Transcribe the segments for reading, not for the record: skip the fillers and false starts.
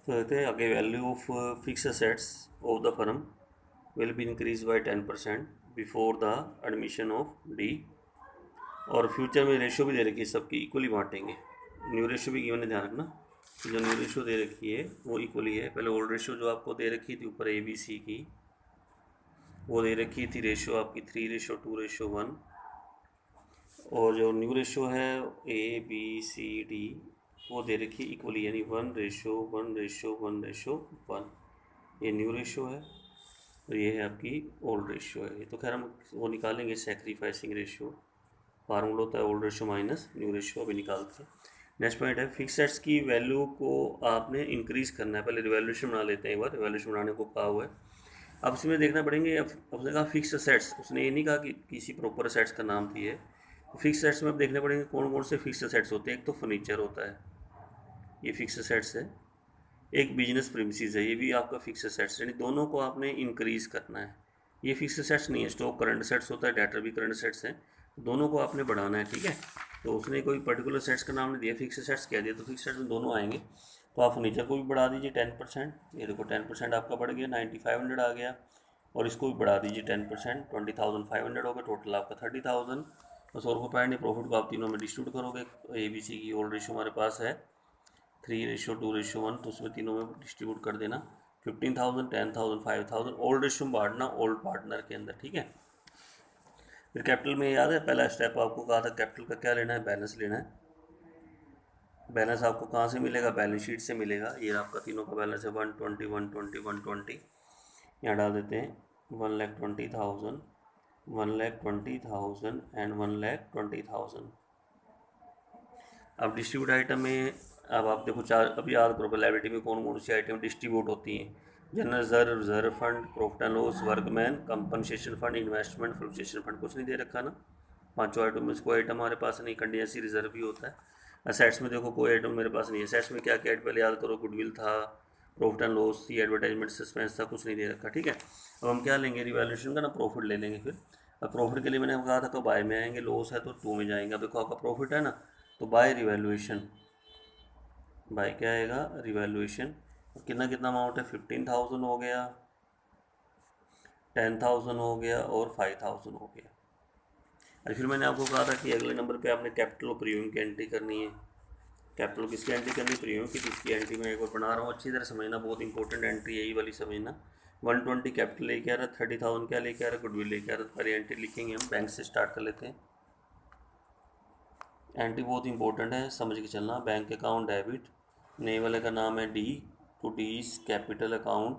तो कहते हैं आगे value of fix assets of the firm will be increase by 10% before the admission of D. और future में रेशियो भी दे रखी है, सबकी इक्वली बांटेंगे। न्यू रेशियो भी गिवन है, ध्यान रखना। तो जो न्यू रेशियो दे रखी है वो इक्वली है। पहले ओल्ड रेशियो जो आपको दे रखी थी ऊपर ABC की, वो दे रखी थी रेशियो आपकी 3:2:1। और जो न्यू रेशियो है ABCD वो दे रखी इक्वली, यानी 1:1:1:1:1। ये न्यू रेशियो है और ये है आपकी ओल्ड रेशियो है। तो खैर हम वो निकालेंगे सैक्रिफाइसिंग रेशियो, फार्मूला होता है old ratio minus new ratio, अभी निकालते हैं। नेक्स्ट पॉइंट है फिक्स एसेट्स की वैल्यू को आपने इंक्रीज करना है। पहले रिवैल्यूएशन बना लेते हैं एक बार, रिवैल्यूएशन बनाने को कहा हुआ है। अब इसमें देखना पड़ेंगे, अब उसने कहा फिक्स एसेट्स, उसने ये नहीं कहा कि किसी प्रॉपर एसेट्स का नाम दिए। फिक्स एसेट्स में अब देखने पड़ेंगे कौन कौन से फिक्स एसेट्स होते हैं। एक तो फर्नीचर होता है, ये फिक्स एसेट्स है। एक बिजनेस प्रीमिसेस है, ये भी आपका फिक्स एसेट्स, यानी दोनों को आपने इंक्रीज करना है। ये फिक्स एसेट्स नहीं है, स्टॉक करंट एसेट्स होता है, डेटर भी करंट एसेट्स है, दोनों को आपने बढ़ाना है, ठीक है। तो उसने कोई पर्टिकुलर सेट्स का नाम नहीं दिया, फिक्स एसेट्स कह दिया, तो फिक्स एसेट्स में दोनों आएंगे। तो आप फर्नीचर को भी बढ़ा दीजिए 10%, ये देखो 10% आपका बढ़ गया, 9500 आ गया। और इसको भी बढ़ा दीजिए 10%, 20,500 हो गया, टोटल आपका 30,000। बस और को पॉइंट नहीं, प्रॉफिट को आप तीनों में डिस्ट्रीब्यूट करोगे। ABC की ओल्ड रेशियो हमारे पास है 3:2:1, तो उसमें तीनों में डिस्ट्रीब्यूट कर देना। 15,000, 10,000, 5,000 ओल्ड रेशियो में बांटना ओल्ड पार्टनर के अंदर, ठीक है। फिर कैपिटल में याद है पहला स्टेप आपको कहा था कैपिटल का क्या लेना है, बैलेंस लेना है। बैलेंस आपको कहाँ से मिलेगा, बैलेंस शीट से मिलेगा। ये आपका तीनों का बैलेंस है 120, 120, 120। यहाँ डाल देते हैं 1,20,000, 1,20,000 एंड 1,20,000। अब डिस्ट्रीब्यूट आइटम में अब आप देखो चार, अभी याद करो लायबिलिटी में कौन कौन सी आइटम डिस्ट्रीब्यूट होती हैं। General reserve, reserve fund, profit and loss, workman, compensation fund, investment, fluctuation fund. कुछ नहीं दे रखा ना, पांचों आइटम में से कोई आइटम हमारे पास नहीं। कंटीजेंसी रिजर्व भी होता है। असेट्स में देखो कोई आइटम मेरे पास नहीं है। असेट्स में क्या क्या पहले याद करो, गुडविल था, प्रॉफिट एंड लॉस थी, एडवर्टाइजमेंट सस्पेंस था, कुछ नहीं दे रखा, ठीक है। अब हम क्या लेंगे, रिवैल्यूएशन का ना प्रॉफिट ले लेंगे। फिर अब प्रॉफिट के लिए मैंने कहा था कि बाय में आएंगे, लॉस है तो 2 में जाएंगे। अब देखो आपका प्रॉफिट है ना, तो बाय रिवैल्यूएशन, बाय क्या आएगा, रिवैल्यूएशन। कितना कितना अमाउंट है, 15,000 हो गया, 10,000 हो गया और 5,000 हो गया। और फिर मैंने आपको कहा था कि अगले नंबर पे आपने कैपिटल और प्रीमियम की एंट्री करनी है। कैपिटल किसकी एंट्री करनी है, प्रीमियम की। इसकी एंट्री मैं एक बार बना रहा हूँ, अच्छी तरह समझना, बहुत इंपॉर्टेंट एंट्री यही वाली समझना। 120 कैपिटल लेके आ रहा है, 30,000 क्या लेके आ रहा है, गुडविल लेके आ रहा है। पहले एंट्री लिखेंगे हम, बैंक से स्टार्ट कर लेते हैं। एंट्री बहुत इंपॉर्टेंट है, समझ के चलना। बैंक अकाउंट डेबिट, नए वाले का नाम है D, to D's capital account,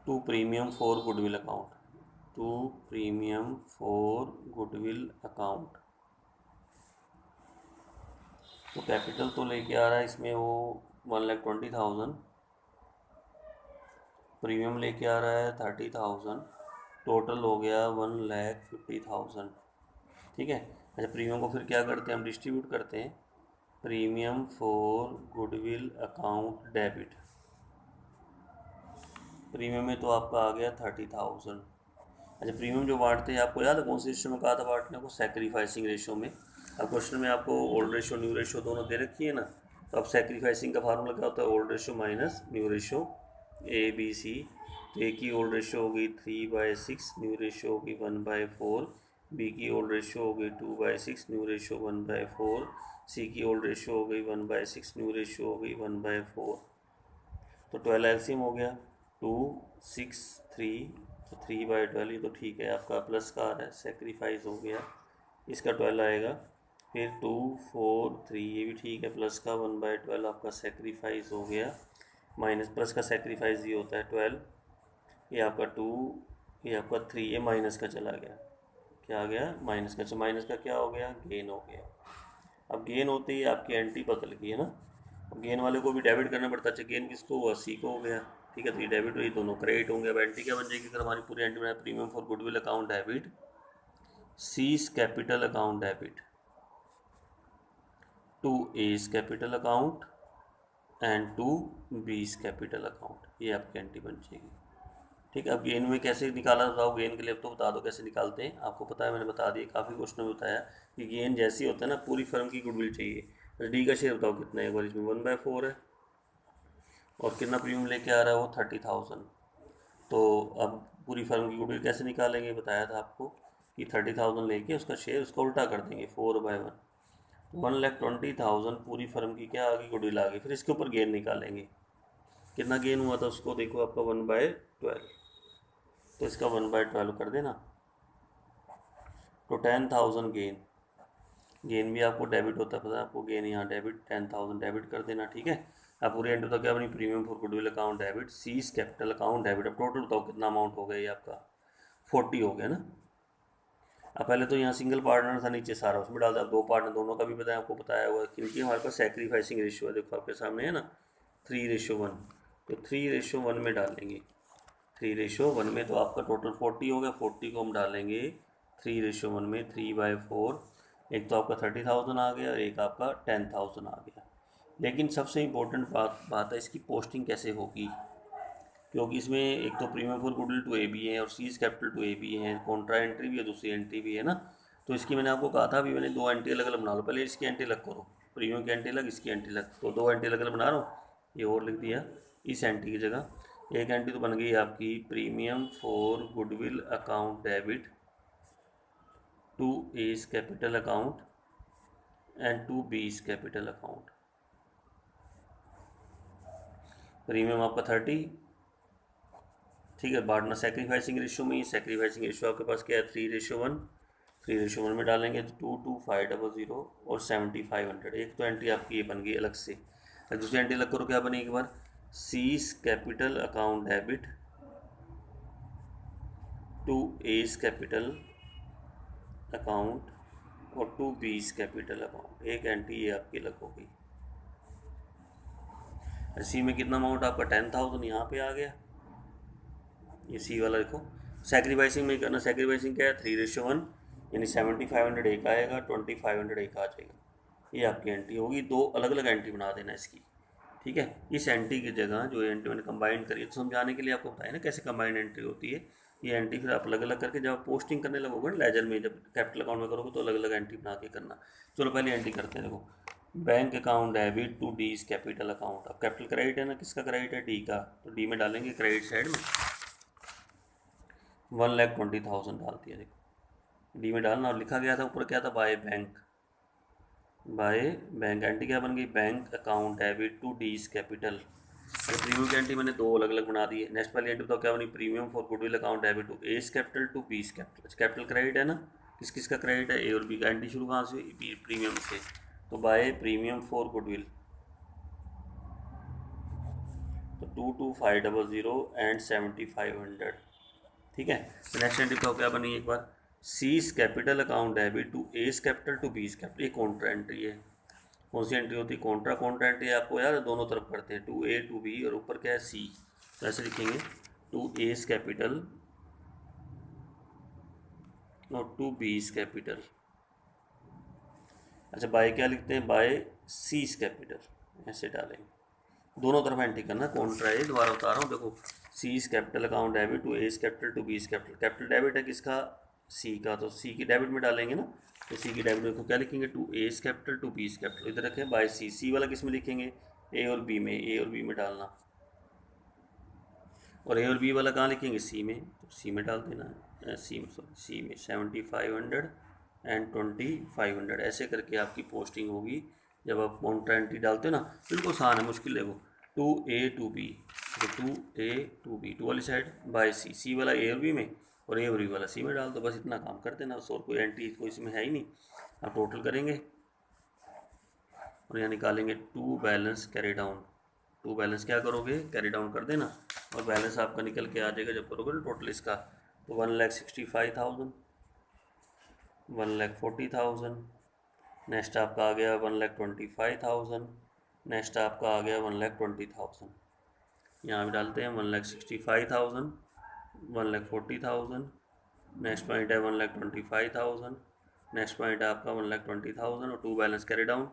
to premium for goodwill account, to premium for goodwill account. तो कैपिटल तो लेके आ रहा है इसमें वो 1,20,000, प्रीमियम लेके आ रहा है 30,000, टोटल हो गया 1,50,000, ठीक है। अच्छा, प्रीमियम को फिर क्या करते हैं हम, डिस्ट्रीब्यूट करते हैं। Premium for goodwill account debit, premium में तो आपका आ गया 30,000। अच्छा, प्रीमियम जो बांटते हैं आपको याद है कौन से रेशियो में कहा था बांटने को, सैक्रिफाइसिंग रेशियो में। अब क्वेश्चन में आपको ओल्ड रेशियो न्यू रेशियो दोनों दे रखी है ना, तो अब सैक्रिफाइसिंग का फार्मूला क्या होता है, old ratio minus new ratio, ABC। तो ए की ओल्ड रेशियो होगी 3/6, न्यू रेशियो होगी 1/4। बी की ओल्ड रेशियो हो गई 2/6, न्यू रेशियो 1/4। सी की ओल्ड रेशियो हो गई 1/6, न्यू रेशियो हो गई 1/4। तो 12 एलसीएम हो गया 2, 6, 3, तो 3/12, ये तो ठीक है आपका, प्लस का आ रहा है, सेक्रीफाइस हो गया, इसका 12 आएगा। फिर 2, 4, 3, ये भी ठीक है, प्लस का 1/12 आपका सेक्रीफाइस हो गया, माइनस प्लस का सेक्रीफाइस ये होता है 12, ये आपका 2, ये आपका 3, ये माइनस का चला गया, क्या आ गया, माइनस का। माइनस का क्या हो गया, गेन हो गया। अब गेन होते ही आपकी एंट्री बदल गई है ना, अब गेन वाले को भी डेबिट करना पड़ता है। अच्छा, गेन किसको हुआ, सी को हो गया, ठीक है। तो ये डेबिट हुई, दोनों क्रेडिट होंगे। अब एंट्री क्या बन जाएगी, अगर हमारी पूरी एंट्री बनाए, premium for goodwill account debit, C's capital account debit, to A's capital account and to B's capital account, ये आपकी एंट्री बन जाएगी, ठीक है। अब गेन में कैसे निकाला बताओ, गेन के लिए तो बता दो कैसे निकालते हैं, आपको पता है, मैंने बता दिया, काफ़ी क्वेश्चन में बताया कि गेन जैसी होता है ना, पूरी फर्म की गुडविल चाहिए। तो डी का शेयर बताओ कितना है, एक बार इसमें 1/4 है, और कितना प्रीमियम लेके आ रहा है वो 30,000। तो अब पूरी फर्म की गुडविल कैसे निकालेंगे, बताया था आपको कि 30,000 लेके उसका शेयर उसका उल्टा कर देंगे 4/1, 1,20,000 पूरी फर्म की क्या आ गई, गुडविल आ गई। फिर इसके ऊपर गेन निकालेंगे, कितना गेन हुआ था उसको देखो आपका 1/12, तो इसका 1/12 कर देना, तो 10,000 गेन। गेन भी आपको डेबिट होता है, पता है आपको, गेन यहाँ डेबिट 10,000 डेबिट कर देना, ठीक है। अब पूरी एंट्री तो क्या बनी, premium for goodwill account debit, C's capital account debit. अब टोटल बताओ कितना अमाउंट हो गया ये आपका, 40 हो गया ना। अब पहले तो यहाँ सिंगल पार्टनर था, नीचे सारा उसमें डाल दिया। अब दो पार्टनर दोनों का भी बताया आपको, बताया हुआ क्योंकि हमारे पास सेक्रीफाइसिंग रेशियो है, देखो आपके सामने है ना 3:1, तो 3:1 में डालेंगे। 3:1 में तो आपका टोटल 40 हो गया, 40 को हम डालेंगे 3:1 में, 3/4। एक तो आपका 30,000 आ गया और एक आपका 10,000 आ गया। लेकिन सबसे इम्पोर्टेंट बात है इसकी पोस्टिंग कैसे होगी, क्योंकि इसमें एक तो premium for goodwill to A B है और C's capital to A B है, कॉन्ट्रा एंट्री भी है, दूसरी एंट्री भी है ना। तो इसकी मैंने आपको कहा था अभी, मैंने दो एंट्री अलग अलग बना लो, पहले इसकी एंट्री अलग करो, प्रीमियम की एंट्री अलग, इसकी एंट्री अलग, तो दो एंट्री अलग अलग बना रहा हूँ, ये और लिख दिया इस एंट्री की जगह। एक एंट्री तो बन गई आपकी premium for goodwill account debit to A's capital account and to B's capital account. Premium आपका 30, ठीक है, बांटना सेक्रीफाइसिंग रेशियो में ही, सेक्रीफाइसिंग रेशियो आपके पास क्या है 3:1, 3:1 में डालेंगे तो 22,500 और 7,500। एक तो एंट्री आपकी ये बन गई अलग से। दूसरी एंट्री अलग करो, क्या बनी एक बार, C's capital account debit to A's capital account और टू बीज कैपिटल अकाउंट। एक एंट्री ये आपकी अलग हो गई। सी में कितना अमाउंट आपका 10,000 यहाँ पे आ गया, ये सी वाला देखो। सेक्रीफाइसिंग में करना, सेक्रीफाइसिंग क्या है 3:1, यानी 7,500 एक आएगा, 2,500 एक आ जाएगा। ये आपकी एंट्री होगी, दो अलग अलग एंट्री बना देना इसकी, ठीक है। इस एंट्री की जगह जो एंट्री मैंने कंबाइन करी है, तो समझाने के लिए आपको बताया ना कैसे कंबाइंड एंट्री होती है। ये एंट्री फिर आप अलग अलग करके जब आप पोस्टिंग करने लगोगे ना लेजर में, जब कैपिटल अकाउंट में करोगे तो अलग अलग एंट्री बना के करना। चलो पहले एंट्री करते हैं, देखो bank account debit to D capital account. अब कैपिटल क्रेडिट है ना, किसका क्रेडिट है, डी का, तो डी में डालेंगे क्रेडिट साइड में 1,20,000 डाल दिया, देखो डी में डालना। और लिखा गया था ऊपर क्या था, by bank, by bank. Entry क्या बन गई, bank account debit to D's capital. Premium की एंट्री मैंने दो अलग अलग बना दी है। नेक्स्ट वाली एंट्री तो क्या बनी, premium for goodwill account debit to A's capital to B's capital. Capital credit है ना, किस किस का क्रेडिट है, ए और बी का। एंट्री शुरू कहाँ से हुई, प्रीमियम से, तो बाय प्रीमियम फॉर गुडविल, तो 22,500 एंड 7,500, ठीक है। नेक्स्ट एंट्री तो क्या बनी एक बार, C's capital account debit to A's capital to B's capital. ये कॉन्ट्रा एंट्री है। कौन सी एंट्री होती है, कॉन्ट्रा। कॉन्ट्रा एंट्री आपको यार दोनों तरफ करते हैं, टू ए टू बी और ऊपर क्या है सी, तो ऐसे लिखेंगे टू एज कैपिटल और टू बीज कैपिटल। अच्छा बाय क्या लिखते हैं, बाय सीज कैपिटल, ऐसे डालेंगे, दोनों तरफ एंट्री करना। कॉन्ट्रा है, दोबारा बता रहा हूँ, देखो C's capital account debit to A's capital to B's capital. Capital debit है किसका, सी का, तो सी की डेबिट में डालेंगे ना, तो सी की डेबिट देखो क्या लिखेंगे, to A's capital to B's capital. इधर रखें बाय सी, सी वाला किस में लिखेंगे, ए और बी में, ए और बी में डालना। और ए और बी वाला कहाँ लिखेंगे, सी में, तो सी में डाल देना है, सी में, सॉरी सी में 7,500 एंड 2,500। ऐसे करके आपकी पोस्टिंग होगी जब आप कॉन्ट्रा एंट्री डालते हो ना। बिल्कुल आसान है, मुश्किल है वो, टू ए टू बी, तो to A to B, to वाली साइड बाय सी, सी वाला ए और बी में और ए और बी वाला सी में डाल दो, बस इतना काम कर देना। और कोई एंट्री कोई इसमें है ही नहीं। आप टोटल करेंगे और यहाँ निकालेंगे to balance carry down. To balance क्या करोगे, कैरी डाउन कर देना, और बैलेंस आपका निकल के आ जाएगा जब करोगे ना टोटल इसका, तो 1,65,000, 1,40,000। नेक्स्ट आपका आ गया 1,25,000। नेक्स्ट आपका आ गया 1,20,000। यहाँ भी डालते हैं 1,65,000, 1,40,000। नेक्स्ट पॉइंट है 1,25,000। नेक्स्ट पॉइंट है आपका 1,20,000 और टू बैलेंस कैरी डाउन,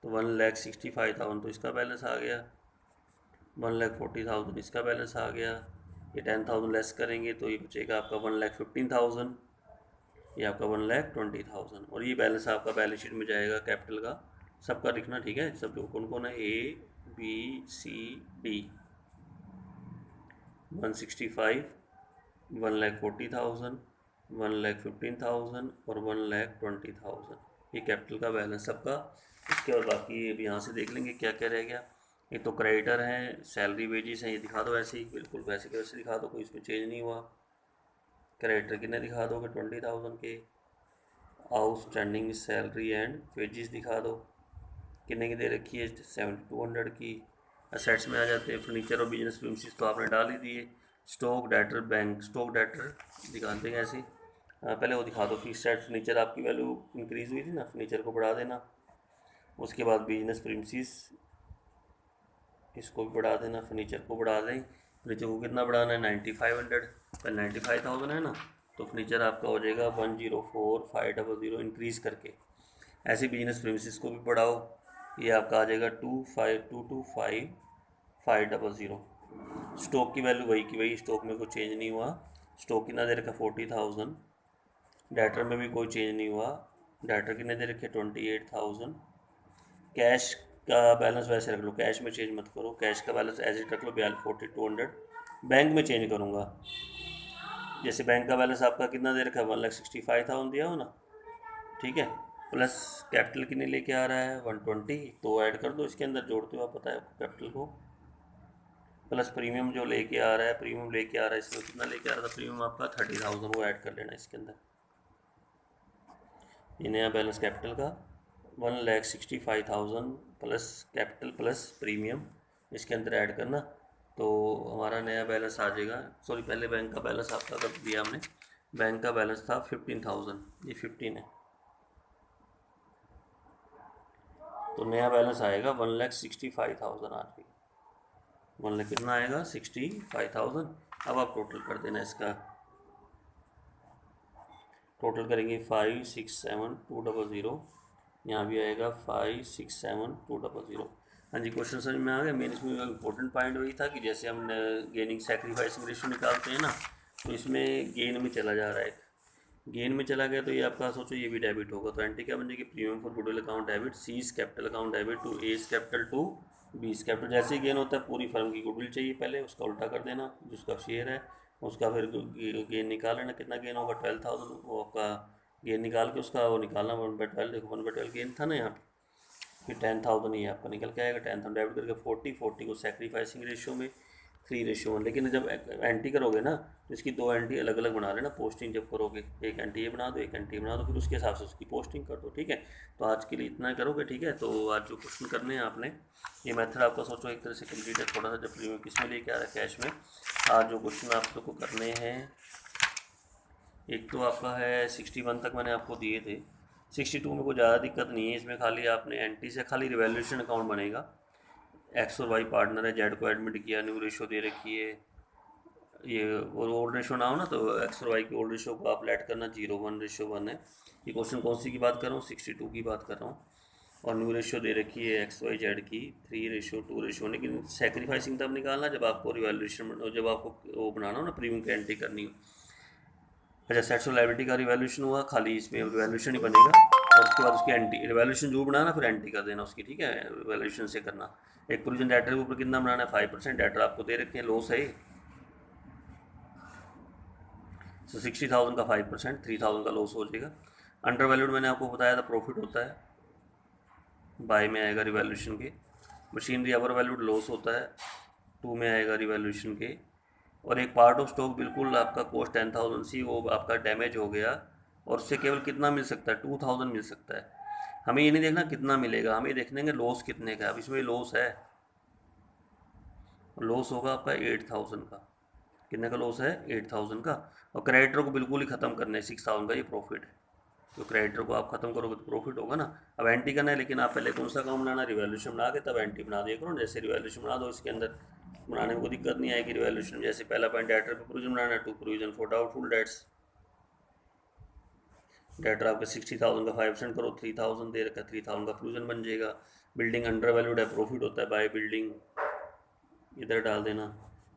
तो 1,65,000 तो इसका बैलेंस आ गया, 1,40,000 इसका बैलेंस आ गया। ये 10,000 लेस करेंगे तो ये बचेगा आपका 1,15,000, ये आपका 1,20,000। और ये बैलेंस आपका बैलेंस शीट में जाएगा कैपिटल का, सबका लिखना, ठीक है। सब लोग कौन कौन है, ए बी सी डी, 165, 1,40,000, 1,15,000 और 1,20,000। ये कैपिटल का बैलेंस सबका। इसके और बाकी अब यहाँ से देख लेंगे क्या क्या रह गया। ये तो क्रेडिटर हैं, सैलरी वेजेस हैं, ये दिखा दो ऐसे ही, बिल्कुल वैसे के वैसे दिखा दो, कोई इसमें चेंज नहीं हुआ। क्रेडिटर कितने दिखा दोगे? 20,000 के। आउटस्टैंडिंग सैलरी एंड वेजेस दिखा दो, कितने की दे रखी है? 7,200 की। असेट्स में आ जाते हैं, फर्नीचर और बिजनेस प्रीमिसेस तो आपने डाल ही दिए। Stock debtor, bank stock debtor दिखाते हैं ऐसे। पहले वो दिखा दो, फिक्स एड फर्नीचर आपकी वैल्यू इंक्रीज़ हुई थी ना, फर्नीचर को बढ़ा देना। उसके बाद बिजनेस प्रीमिसेस, इसको भी बढ़ा देना, फर्नीचर को बढ़ा दें। फर्नीचर को कितना बढ़ाना है? 9,500, पहले 95,000 है ना, तो फर्नीचर आपका हो जाएगा 1,04,500 इंक्रीज़ करके। ऐसे बिजनेस प्रीमिसेस को भी बढ़ाओ, ये आपका आ जाएगा 2,522,500। स्टॉक की वैल्यू वही की वही, स्टॉक में कोई चेंज नहीं हुआ। स्टॉक कितना दे रखा? 40,000। डाटर में भी कोई चेंज नहीं हुआ, डाटर कितने दे रखे? 28,000। कैश का बैलेंस वैसे रख लो, कैश में चेंज मत करो, कैश का बैलेंस एज इट रख लो 42,200। बैंक में चेंज करूँगा, जैसे बैंक का बैलेंस आपका कितना दे रखा है? 1,65,000 दिया हो ना, ठीक है। प्लस कैपिटल कितने लेके आ रहा है? 120, तो ऐड कर दो इसके अंदर, जोड़ते हो आप, पता है आपको कैपिटल को। प्लस प्रीमियम जो लेके आ रहा है, प्रीमियम लेके आ रहा है, इसमें कितना लेके आ रहा था प्रीमियम आपका? 30,000, वो ऐड कर लेना इसके अंदर। ये नया बैलेंस कैपिटल का 1,65,000 प्लस कैपिटल प्लस प्रीमियम, इसके अंदर ऐड करना, तो हमारा नया बैलेंस आ जाएगा। सॉरी, पहले बैंक का बैलेंस आपका कर दिया हमने, बैंक का बैलेंस था 15,000, ये 15 है, तो नया बैलेंस आएगा 1,65,000 आ गई। 1 लाख कितना आएगा? 65,000। अब आप टोटल कर देना इसका, टोटल करेंगे 5,67,200, यहाँ भी आएगा 5,67,200। हाँ जी, क्वेश्चन समझ में आ गया। मेन इसमें इम्पोर्टेंट पॉइंट वही था कि जैसे हम गेनिंग सैक्रिफाइसिंग रेशियो निकालते हैं ना, तो इसमें गेन में चला जा रहा है, गेन में चला गया तो ये आपका सोचो ये भी डेबिट होगा, तो एंट्री क्या बन जाएगी? Premium for goodwill account debit, C's capital account debit to A's capital to B's capital. जैसे ही गेन होता है पूरी फर्म की गुडविल चाहिए पहले, उसका उल्टा कर देना, जिसका शेयर है उसका फिर गेन निकाल लेना, कितना गेन होगा? 12,000, वो आपका गेन निकाल के उसका वो निकालना 1/12, देखो 1/12 गेन था ना यहाँ पे, फिर 10,000 ही आपका निकल के आएगा। 10,000 डेबिट करके 40 को सैक्रिफाइसिंग रेशियो में 3:1, लेकिन जब एंट्री करोगे ना तो इसकी दो एंट्री अलग अलग बना लेना पोस्टिंग जब करोगे, एक एंट्री ये बना दो, एक एंट्री बना दो, फिर उसके हिसाब से उसकी पोस्टिंग कर दो, ठीक है। तो आज के लिए इतना करोगे, ठीक है। तो आज जो क्वेश्चन करने हैं आपने, ये मेथड आपका सोचो एक तरह से कम्प्लीट है। थोड़ा सा जब प्रीमियम किस में लेके आ रहा है? कैश में। आज जो क्वेश्चन आप लोग को करने हैं, एक तो आपका है 61 तक मैंने आपको दिए थे, 62 में कोई ज़्यादा दिक्कत नहीं है, इसमें खाली आपने एंट्री से खाली रिवैल्यूएशन अकाउंट बनेगा। एक्स और वाई पार्टनर है, जेड को एडमिट किया, न्यू रेशो दे रखी है, ये और ओल्ड रेशो ना हो ना, तो एक्स और वाई की ओल्ड रेशो को आप लेट करना, 0:1:1 है। ये क्वेश्चन कौन सी की बात कर रहा हूँ? 62 की बात कर रहा हूँ। और न्यू रेशो दे रखी है एक्स वाई जेड की 3:2, लेकिन सेक्रीफाइसिंग तब निकालना जब आपको रिवैल्यूएशन, जब आपको वो बनाना हो ना, प्रीमियम की एंट्री करनी हो। अच्छा, सेट्स और लाइबिलिटी का रिवैल्यूएशन हुआ, खाली इसमें रिवैल्यूएशन ही बनेगा, और उसके बाद उसकी एंट्री, रिवैल्यूएशन जो बनाना फिर एंट्री कर देना उसकी, ठीक है, रिवैल्यूएशन से करना। एक प्रोविजन डेटर के ऊपर कितना बनाना है? 5%। डेटर आपको दे रखे हैं, लॉस है, सो 60,000 का 5%, 3,000 का लॉस हो जाएगा। अंडर वैल्यूड मैंने आपको बताया था प्रॉफिट होता है, बाय में आएगा रिवैल्यूएशन के। मशीनरी ओवर वैल्यूड लॉस होता है, 2 में आएगा रिवैल्यूएशन के। और एक पार्ट ऑफ स्टॉक बिल्कुल आपका कॉस्ट 10,000 सी, वो आपका डैमेज हो गया, और उससे केवल कितना मिल सकता है? 2,000 मिल सकता है। हमें ये नहीं देखना कितना मिलेगा, हमें देखने लॉस कितने का। अब इसमें लॉस है, लॉस होगा आपका 8,000 का। कितने का लॉस है? 8,000 का। और क्रेडिटर को बिल्कुल ही ख़त्म करना है, 6,000 का ये प्रॉफिट है, तो क्रेडिटर को आप ख़त्म करोगे तो प्रॉफिट होगा ना। अब एंट्री करना है, लेकिन आप पहले कौन सा अकाउंट बनाना? रिवैल्यूएशन बना के तब एंट्री बना दिया करो। जैसे रिवैल्यूएशन बना दो, इसके अंदर बनाने में कोई दिक्कत नहीं आएगी। रिवैल्यूएशन जैसे पहला पॉइंट डेटर पे प्रोविजन बनाना है, 2 provision for doubtful debts. Debtor आपका 60,000 का 5% करो, 3,000 दे रखा है, 3,000 का प्रोविजन बन जाएगा। बिल्डिंग अंडर वैल्यूड है, प्रॉफिट होता है बाय बिल्डिंग, इधर डाल देना।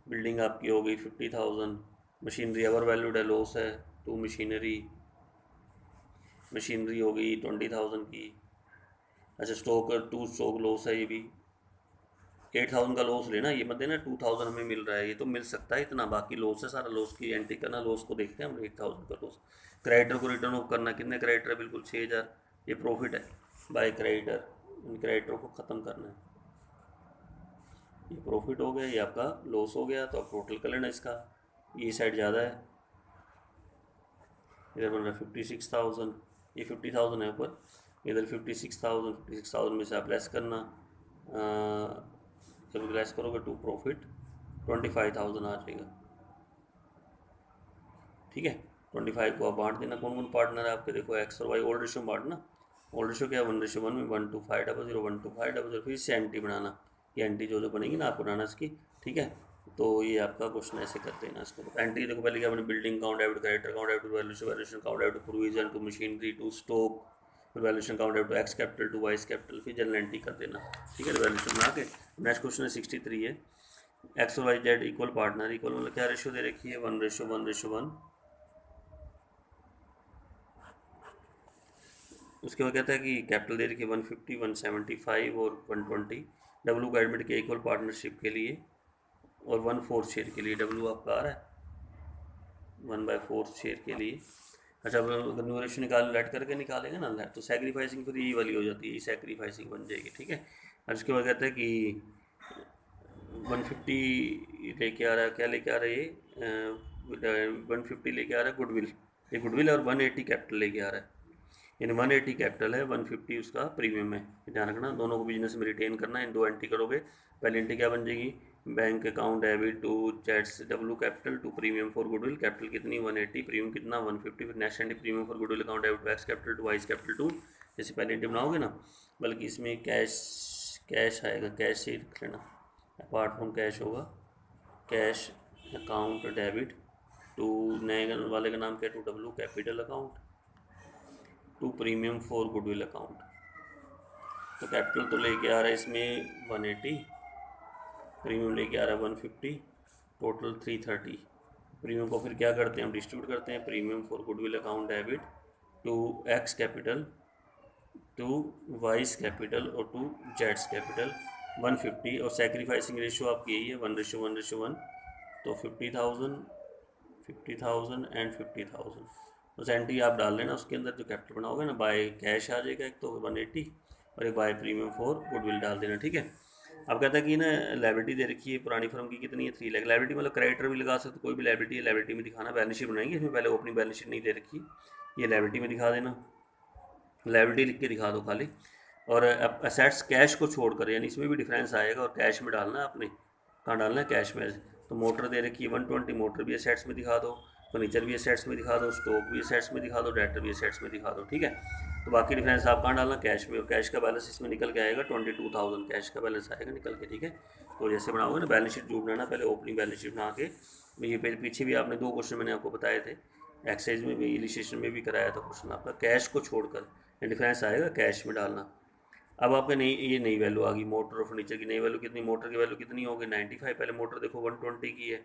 बिल्डिंग आपकी हो गई 50,000। मशीनरी ओवर वैल्यूड है, लॉस है, 2 मशीनरी, मशीनरी हो गई 20,000 की। अच्छा, स्टॉक 2 स्टॉक लॉस है ये भी, 8,000 का लॉस लेना, ये मत देना 2,000 हमें मिल रहा है, ये तो मिल सकता है इतना, बाकी लॉस है सारा, लॉस की एंट्री करना, लॉस को देखते हैं हम 8,000 का लॉस। क्रेडिटर को रिटर्न ऑफ करना, कितने क्रेडिटर है, बिल्कुल 6,000, ये प्रॉफिट है बाय क्रेडिटर, इन क्रेडिटरों को ख़त्म करना है, ये प्रॉफिट हो गया, ये आपका लॉस हो गया, तो अब टोटल कर लेना इसका, ये साइड ज़्यादा है, इधर बन रहा है 56,000, ये 50,000 है ऊपर, इधर 56,000 में से आप लेस करना, जब लेस करोगे टू प्रॉफिट 25,000 आ जाएगा, ठीक है। 25 को आप बांट देना, कौन कौन पार्टनर है आपके, देखो एक्स और वाई ओल्ड रेशो में बांटना, ओल्ड रेशो क्या है 1:1 में 1:500, 1:500, फिर से एंटी बनाना, ये एंटी जो बनेगी ना आपको बनाना इसकी, ठीक है। तो ये आपका क्वेश्चन ऐसे करते हैं ना इसको, एंटी देखो पहले क्या बने, building account, debit creditor account, debit valuation, valuation account, debit provision to machinery to stock, फिर valuation account, debit X capital to Y's capital, फिर जनरल एंट्री कर देना, ठीक है, वैल्यूएशन बना के। नेक्स्ट क्वेश्चन है 63 है, एक्स और Y Z equal partner, equal मतलब क्या रेशियो दे रखी है 1:1:1, उसके बाद कहता है कि कैपिटल दे रखी है 150, 175 और 120, डब्ल्यू को एडमिट किया इक्वल पार्टनरशिप के लिए और 1/4 शेयर के लिए, डब्ल्यू आपका आ रहा है 1/4 शेयर के लिए। अच्छा, अब अगर न्यू रेशियो निकाल लेट करके निकालेंगे ना लेट, तो सैक्रिफाइसिंग फिर यही वाली हो जाती है, सैक्रिफाइसिंग बन जाएगी, ठीक है। और उसके बाद कहता है कि 150 लेके आ रहा है, क्या लेके आ रहा है ये 150 लेके आ रहा है गुडविल, ये गुडविल और 180 कैपिटल लेके आ रहा है, यानी 180 कैपिटल है, 150 उसका प्रीमियम है, ध्यान रखना, दोनों को बिजनेस में रिटेन करना है, इन दो एंट्री करोगे, पहली एंट्री क्या बन जाएगी, बैंक अकाउंट डेबिट टू जेट्स W capital to premium for goodwill, कैपिटल कितनी 180, प्रीमियम कितना 150, फिर next entry premium for goodwill account debit to X capital to Y's capital to, जैसे पहली एंट्री बनाओगे ना, बल्कि इसमें कैश आएगा, कैश से रख लेना, अपार्ट फ्रॉम कैश होगा, कैश अकाउंट डेबिट टू, नए वाले का नाम क्या, to W capital account to premium for goodwill account, तो कैपिटल तो लेके आ रहा है इसमें 180, प्रीमियम लेके आ रहा है 150, टोटल 330, प्रीमियम को फिर क्या करते हैं हम डिस्ट्रीब्यूट करते हैं, premium for goodwill account debit to X capital to Y's capital और टू जेड्स कैपिटल 150, और सैक्रिफाइसिंग रेशियो आपकी यही है 1:1:1, तो 50,000 एंड 50,000, उस एंट्री आप डाल लेना, उसके अंदर जो कैपिटल बनाओगे ना, बाय कैश आ जाएगा एक तो 180, और एक बाय प्रीमियम फॉर गुडविल डाल देना, ठीक है। अब कहता है कि ना लाइबिलिटी दे रखी है पुरानी फर्म की कितनी है 3 लाख, लाइबिलिटी मतलब क्रेडिटर भी लगा सकते, कोई भी लाइबिलिटी है, लाइबिलिटी में दिखाना, बैलेंस शीट बनाएंगे इसमें, पहले ओपनिंग बैलेंस शीट नहीं दे रखी, ये लाइबिलिटी में दिखा देना, लाइबिलिटी लिख के दिखा दो खाली, और असेट्स कैश को छोड़कर, यानी इसमें भी डिफरेंस आएगा, और कैश में डालना है आपने, कहाँ डालना है कैश में, तो मोटर दे रखी है 120, मोटर भी असेट्स में दिखा दो, फर्नीचर भी असेट्स में दिखा दो, स्टॉक भी असेट्स में दिखा दो, डेटर भी असेट्स में दिखा दो, ठीक है। तो बाकी डिफरेंस आप कहाँ डालना, कैश में, और कैश का बैलेंस इसमें निकल के आएगा 22,000, कैश का बैलेंस आएगा निकल के, ठीक है। तो जैसे बनाओगे ना बैलेंस शीट जो बनाना, पहले ओपनिंग बैलेंस शीट बना के, ये पीछे भी आपने 2 क्वेश्चन मैंने आपको बताए थे, एक्सरसाइज में भी इलिस्ट्रेशन में भी कराया था क्वेश्चन आपका, कैश को छोड़कर डिफरेंस आएगा कैश में डालना। अब आपका नई, ये नई वैल्यू आ गई, मोटर और फर्नीचर की नई वैल्यू कितनी, मोटर की वैल्यू कितनी होगी 95, पहले मोटर देखो 120 की है,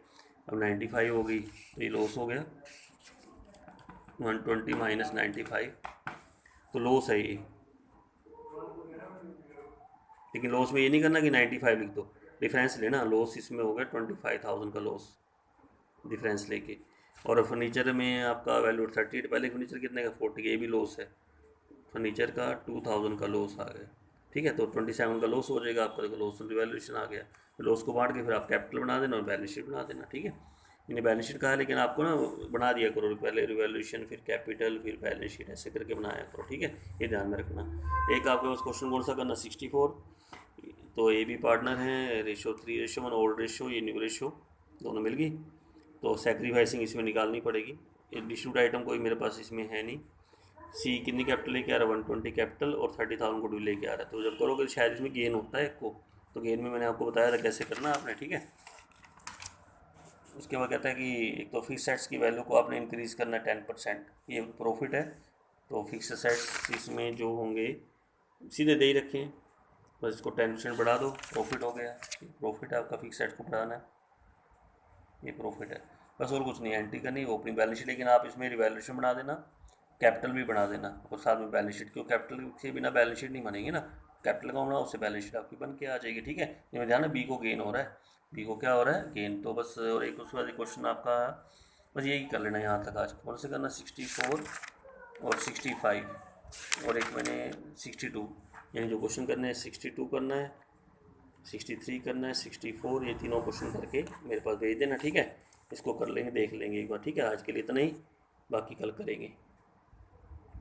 अब 95 हो गई, तो ये लॉस हो गया 120 माइनस 95, तो लॉस है ये, लेकिन लॉस में ये नहीं करना कि 95 लिख दो, डिफरेंस लेना, लॉस इसमें हो गया 25,000 का लॉस डिफरेंस लेके, और फर्नीचर में आपका वैल्यू 38, पहले फर्नीचर कितने का 40, ये भी लॉस है, फर्नीचर का 2,000 का लॉस आ गया, ठीक है, तो 27 का लॉस हो जाएगा आपका, देखो लॉस रिवैल्यूएशन आ गया, लॉस को बांट के फिर आप कैपिटल बना देना और बैलेंस शीट बना देना, ठीक है। इन्हें बैलेंस शीट कहा है, लेकिन आपको ना बना दिया करो, पहले रिवैल्यूएशन फिर कैपिटल फिर बैलेंस शीट, ऐसे करके बनाया करो, ठीक है, ये ध्यान में रखना। एक आपके पास क्वेश्चन कौन सा करना 64, तो ये भी पार्टनर है, रेशो 3:1, ओल्ड रेशो, ये न्यू रेशो, दोनों मिल गई, तो सैक्रिफाइसिंग इसमें निकालनी पड़ेगी, ये डिस्ट्रीब्यूट आइटम कोई मेरे पास इसमें है नहीं, सी कितनी कैपिटल लेके आ रहा है 120 कैपिटल और 30,000 गुडविल लेके आ रहा है, तो जब करोगे शायद इसमें गेन होता है एक को, तो गेन में मैंने आपको बताया था कैसे करना है आपने, ठीक है। उसके बाद कहता है कि एक तो फिक्स सेट्स की वैल्यू को आपने इंक्रीज़ करना है 10%, ये प्रॉफिट है, तो फिक्स सेट्स इसमें जो होंगे सीधे दे ही रखे हैं, बस इसको 10% बढ़ा दो, प्रॉफिट हो गया, प्रॉफिट है आपका, फिक्स सेट को बढ़ाना है, ये प्रॉफिट है, बस और कुछ नहीं, एंट्री करनी ओपनिंग बैलेंस शीट, लेकिन आप इसमें रिवैल्यूएशन बना देना, कैपिटल भी बना देना, और साथ में बैलेंस शीट, क्यों कैपिटल के बिना बैलेंस शीट नहीं बनेगी ना, कैपिटल का होना, उससे बैलेंस शीट आपकी बन के आ जाएगी। ठीक है, इसमें ध्यान है बी को गेन हो रहा है, बी को क्या हो रहा है, गेन। तो बस और एक उसके बाद क्वेश्चन आपका बस यही कर लेना यहाँ तक आज। कौन से करना, 64 और 65 और एक मैंने 62, यानी जो क्वेश्चन करने हैं 62 करना है, 63 करना है, 64, ये तीनों क्वेश्चन करके मेरे पास भेज देना। ठीक है, इसको कर लेंगे, देख लेंगे एक बार। ठीक है, आज के लिए इतना ही, बाकी कल करेंगे।